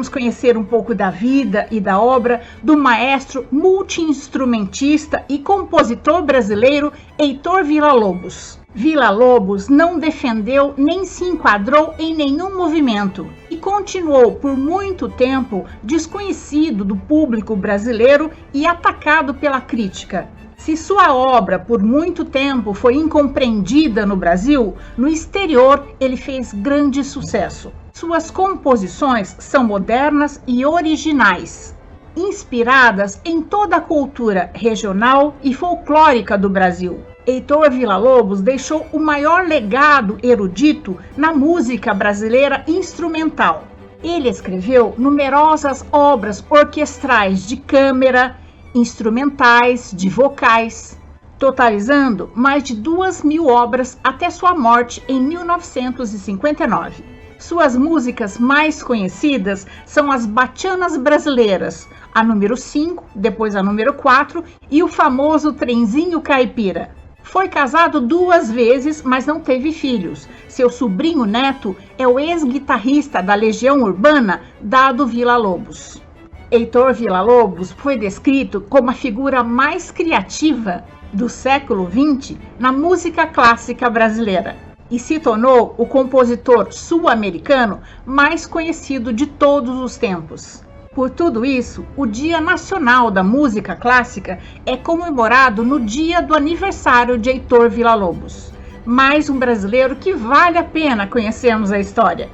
Vamos conhecer um pouco da vida e da obra do maestro multi-instrumentista e compositor brasileiro Heitor Villa-Lobos. Villa-Lobos não defendeu nem se enquadrou em nenhum movimento e continuou por muito tempo desconhecido do público brasileiro e atacado pela crítica. Se sua obra por muito tempo foi incompreendida no Brasil, no exterior ele fez grande sucesso. Suas composições são modernas e originais, inspiradas em toda a cultura regional e folclórica do Brasil. Heitor Villa-Lobos deixou o maior legado erudito na música brasileira instrumental. Ele escreveu numerosas obras orquestrais de câmara, instrumentais, de vocais, totalizando mais de 2.000 obras até sua morte em 1959. Suas músicas mais conhecidas são as Bachianas Brasileiras, a número 5, depois a número 4 e o famoso Trenzinho Caipira. Foi casado 2 vezes, mas não teve filhos. Seu sobrinho neto é o ex-guitarrista da Legião Urbana, Dado Villa-Lobos. Heitor Villa-Lobos foi descrito como a figura mais criativa do século XX na música clássica brasileira e se tornou o compositor sul-americano mais conhecido de todos os tempos. Por tudo isso, o Dia Nacional da Música Clássica é comemorado no dia do aniversário de Heitor Villa-Lobos. Mais um brasileiro que vale a pena conhecermos a história.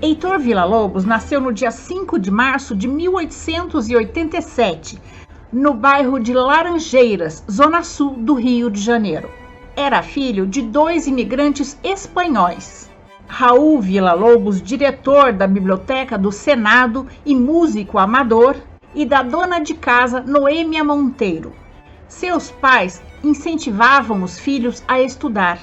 Heitor Villa-Lobos nasceu no dia 5 de março de 1887, no bairro de Laranjeiras, zona sul do Rio de Janeiro. Era filho de 2 imigrantes espanhóis. Raul Villa-Lobos, diretor da Biblioteca do Senado e músico amador, e da dona de casa Noêmia Monteiro. Seus pais incentivavam os filhos a estudar.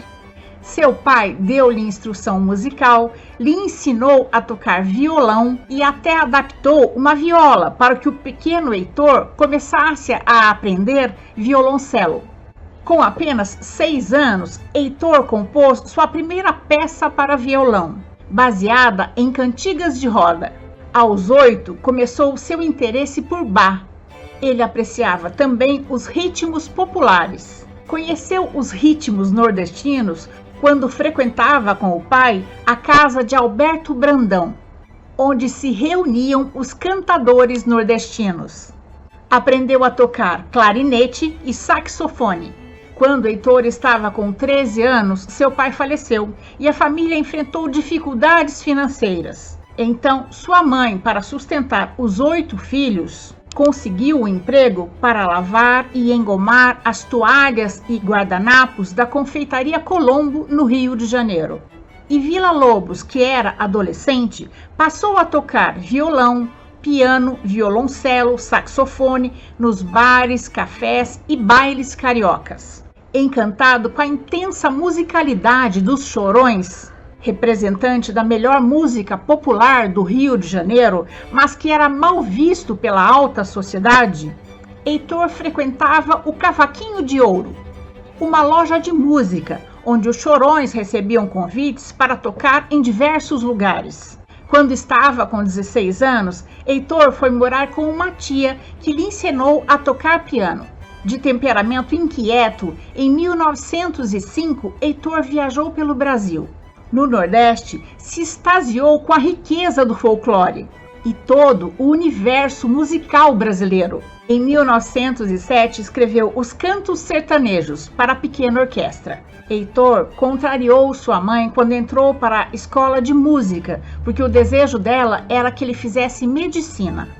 Seu pai deu-lhe instrução musical, lhe ensinou a tocar violão e até adaptou uma viola para que o pequeno Heitor começasse a aprender violoncelo. Com apenas 6 anos, Heitor compôs sua primeira peça para violão, baseada em cantigas de roda. Aos 8, começou seu interesse por Bach. Ele apreciava também os ritmos populares. Conheceu os ritmos nordestinos quando frequentava com o pai a casa de Alberto Brandão, onde se reuniam os cantadores nordestinos. Aprendeu a tocar clarinete e saxofone. Quando Heitor estava com 13 anos, seu pai faleceu e a família enfrentou dificuldades financeiras. Então, sua mãe, para sustentar os 8 filhos, conseguiu um emprego para lavar e engomar as toalhas e guardanapos da Confeitaria Colombo, no Rio de Janeiro. E Villa-Lobos, que era adolescente, passou a tocar violão, piano, violoncelo, saxofone nos bares, cafés e bailes cariocas. Encantado com a intensa musicalidade dos Chorões, representante da melhor música popular do Rio de Janeiro, mas que era mal visto pela alta sociedade, Heitor frequentava o Cavaquinho de Ouro, uma loja de música, onde os Chorões recebiam convites para tocar em diversos lugares. Quando estava com 16 anos, Heitor foi morar com uma tia que lhe ensinou a tocar piano. De temperamento inquieto, em 1905, Heitor viajou pelo Brasil. No Nordeste, se extasiou com a riqueza do folclore e todo o universo musical brasileiro. Em 1907, escreveu Os Cantos Sertanejos para pequena orquestra. Heitor contrariou sua mãe quando entrou para a escola de música, porque o desejo dela era que ele fizesse medicina.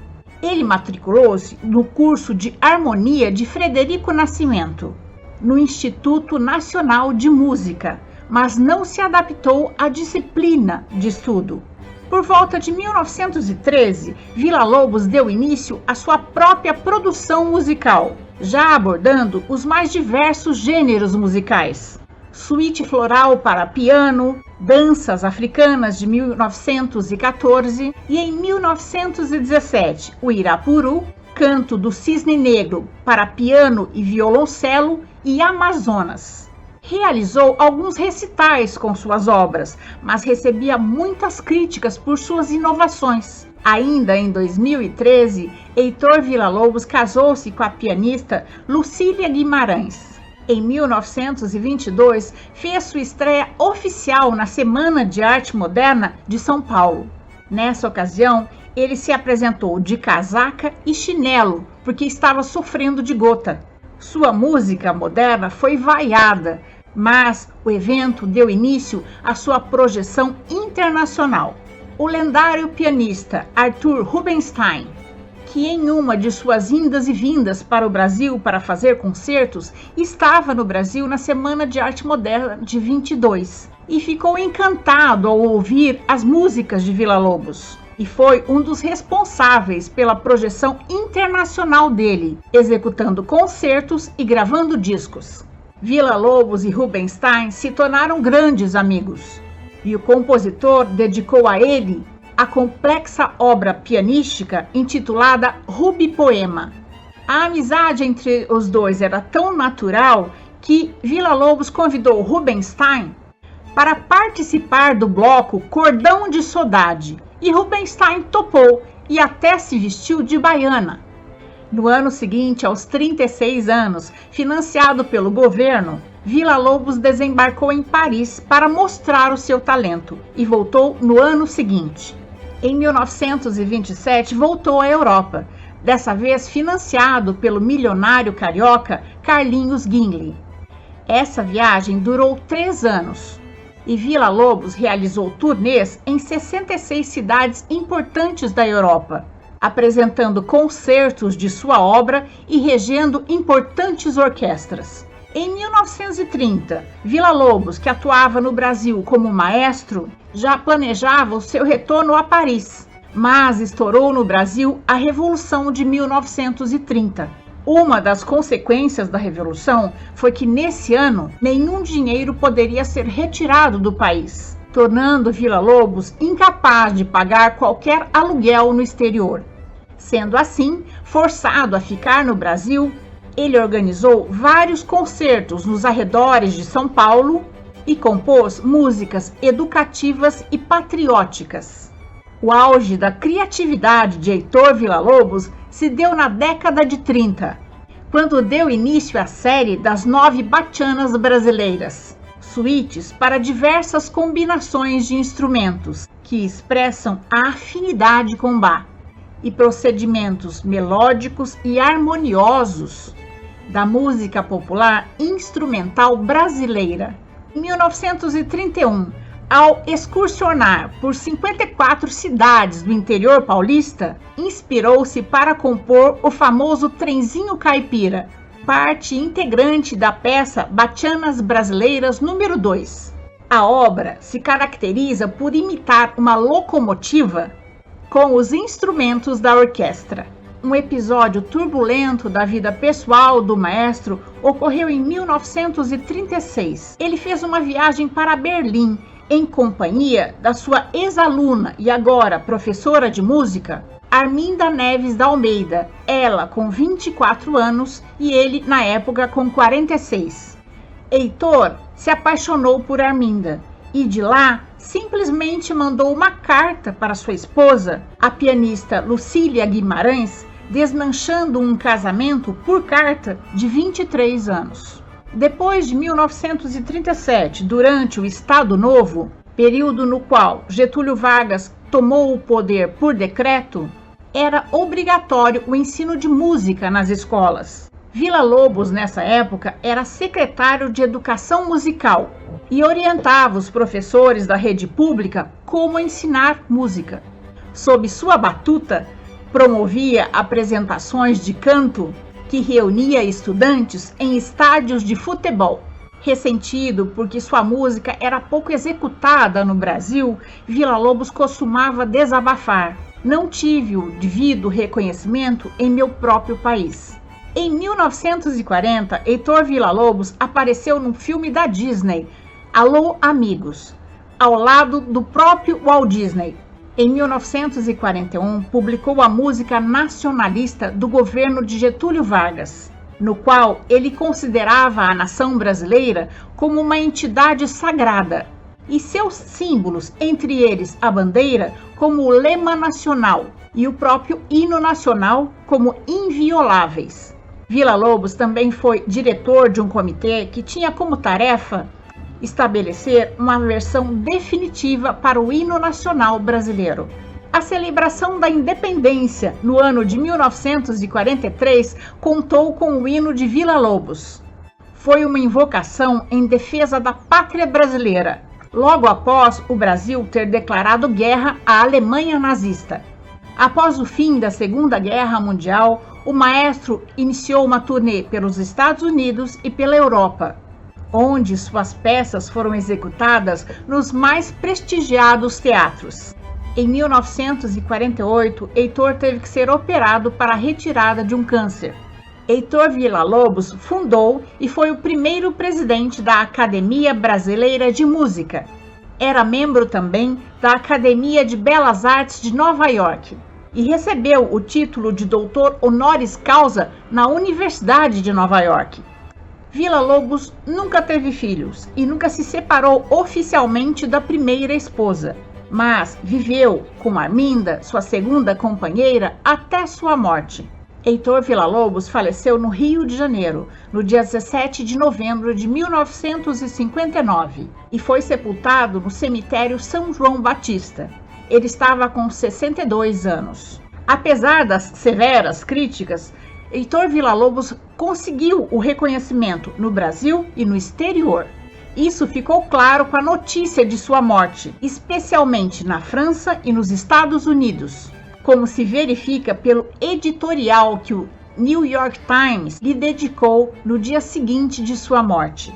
Ele matriculou-se no curso de harmonia de Frederico Nascimento, no Instituto Nacional de Música, mas não se adaptou à disciplina de estudo. Por volta de 1913, Villa-Lobos deu início à sua própria produção musical, já abordando os mais diversos gêneros musicais. Suíte Floral para piano, Danças Africanas de 1914 e em 1917, o Irapuru, Canto do Cisne Negro para piano e violoncelo e Amazonas. Realizou alguns recitais com suas obras, mas recebia muitas críticas por suas inovações. Ainda em 2013, Heitor Villa-Lobos casou-se com a pianista Lucília Guimarães. Em 1922, fez sua estreia oficial na Semana de Arte Moderna de São Paulo. Nessa ocasião, ele se apresentou de casaca e chinelo, porque estava sofrendo de gota. Sua música moderna foi vaiada, mas o evento deu início à sua projeção internacional. O lendário pianista Arthur Rubinstein, que em uma de suas indas e vindas para o Brasil para fazer concertos, estava no Brasil na Semana de Arte Moderna de 22 e ficou encantado ao ouvir as músicas de Villa-Lobos. E foi um dos responsáveis pela projeção internacional dele, executando concertos e gravando discos. Villa-Lobos e Rubinstein se tornaram grandes amigos, e o compositor dedicou a ele a complexa obra pianística intitulada Rubi-Poema. A amizade entre os dois era tão natural que Villa-Lobos convidou Rubinstein para participar do bloco Cordão de Saudade, e Rubinstein topou e até se vestiu de baiana. No ano seguinte, aos 36 anos, financiado pelo governo, Villa-Lobos desembarcou em Paris para mostrar o seu talento e voltou no ano seguinte. Em 1927, voltou à Europa, dessa vez financiado pelo milionário carioca Carlinhos Guinle. Essa viagem durou 3 anos. E Villa-Lobos realizou turnês em 66 cidades importantes da Europa, apresentando concertos de sua obra e regendo importantes orquestras. Em 1930, Villa-Lobos, que atuava no Brasil como maestro, já planejava o seu retorno a Paris, mas estourou no Brasil a Revolução de 1930. Uma das consequências da Revolução foi que, nesse ano, nenhum dinheiro poderia ser retirado do país, tornando Villa-Lobos incapaz de pagar qualquer aluguel no exterior. Sendo assim, forçado a ficar no Brasil, ele organizou vários concertos nos arredores de São Paulo e compôs músicas educativas e patrióticas. O auge da criatividade de Heitor Villa-Lobos se deu na década de 30, quando deu início à série das 9 bachanas brasileiras, suítes para diversas combinações de instrumentos que expressam a afinidade com Bach e procedimentos melódicos e harmoniosos da música popular instrumental brasileira. Em 1931, ao excursionar por 54 cidades do interior paulista, inspirou-se para compor o famoso Trenzinho Caipira, parte integrante da peça Bachanas Brasileiras número 2. A obra se caracteriza por imitar uma locomotiva com os instrumentos da orquestra. Um episódio turbulento da vida pessoal do maestro ocorreu em 1936. Ele fez uma viagem para Berlim em companhia da sua ex-aluna e agora professora de música, Arminda Neves da Almeida, ela com 24 anos e ele na época com 46. Heitor se apaixonou por Arminda e de lá simplesmente mandou uma carta para sua esposa, a pianista Lucília Guimarães, desmanchando um casamento por carta de 23 anos. Depois de 1937, durante o Estado Novo, período no qual Getúlio Vargas tomou o poder por decreto, era obrigatório o ensino de música nas escolas. Villa-Lobos, nessa época, era secretário de Educação Musical e orientava os professores da rede pública como ensinar música. Sob sua batuta, promovia apresentações de canto que reunia estudantes em estádios de futebol. Ressentido porque sua música era pouco executada no Brasil, Villa-Lobos costumava desabafar: "Não tive o devido reconhecimento em meu próprio país." Em 1940, Heitor Villa-Lobos apareceu num filme da Disney, Alô Amigos, ao lado do próprio Walt Disney. Em 1941, publicou a música nacionalista do governo de Getúlio Vargas, no qual ele considerava a nação brasileira como uma entidade sagrada e seus símbolos, entre eles a bandeira, como o lema nacional, e o próprio hino nacional como invioláveis. Villa-Lobos também foi diretor de um comitê que tinha como tarefa estabelecer uma versão definitiva para o hino nacional brasileiro. A celebração da independência no ano de 1943 contou com o hino de Villa-Lobos. Foi uma invocação em defesa da pátria brasileira, logo após o Brasil ter declarado guerra à Alemanha nazista. Após o fim da Segunda Guerra Mundial, o maestro iniciou uma turnê pelos Estados Unidos e pela Europa, onde suas peças foram executadas nos mais prestigiados teatros. Em 1948, Heitor teve que ser operado para a retirada de um câncer. Heitor Villa-Lobos fundou e foi o primeiro presidente da Academia Brasileira de Música. Era membro também da Academia de Belas Artes de Nova York e recebeu o título de doutor honoris causa na Universidade de Nova York. Villa-Lobos nunca teve filhos e nunca se separou oficialmente da primeira esposa, mas viveu com Arminda, sua segunda companheira, até sua morte. Heitor Villa-Lobos faleceu no Rio de Janeiro, no dia 17 de novembro de 1959, e foi sepultado no cemitério São João Batista. Ele estava com 62 anos. Apesar das severas críticas, Heitor Villa-Lobos conseguiu o reconhecimento no Brasil e no exterior. Isso ficou claro com a notícia de sua morte, especialmente na França e nos Estados Unidos, como se verifica pelo editorial que o New York Times lhe dedicou no dia seguinte de sua morte.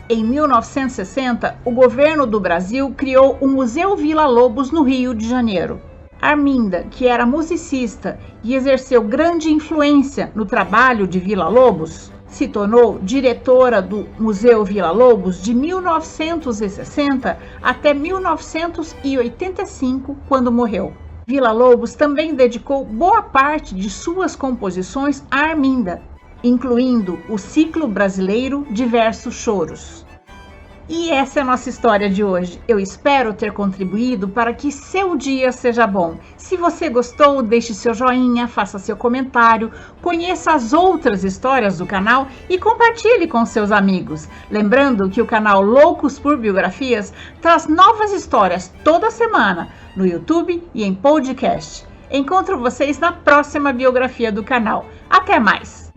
Em 1960, o governo do Brasil criou o Museu Villa-Lobos no Rio de Janeiro. Arminda, que era musicista e exerceu grande influência no trabalho de Villa-Lobos, se tornou diretora do Museu Villa-Lobos de 1960 até 1985, quando morreu. Villa-Lobos também dedicou boa parte de suas composições a Arminda, incluindo o ciclo brasileiro Diversos Choros. E essa é a nossa história de hoje. Eu espero ter contribuído para que seu dia seja bom. Se você gostou, deixe seu joinha, faça seu comentário, conheça as outras histórias do canal e compartilhe com seus amigos. Lembrando que o canal Loucos por Biografias traz novas histórias toda semana no YouTube e em podcast. Encontro vocês na próxima biografia do canal. Até mais!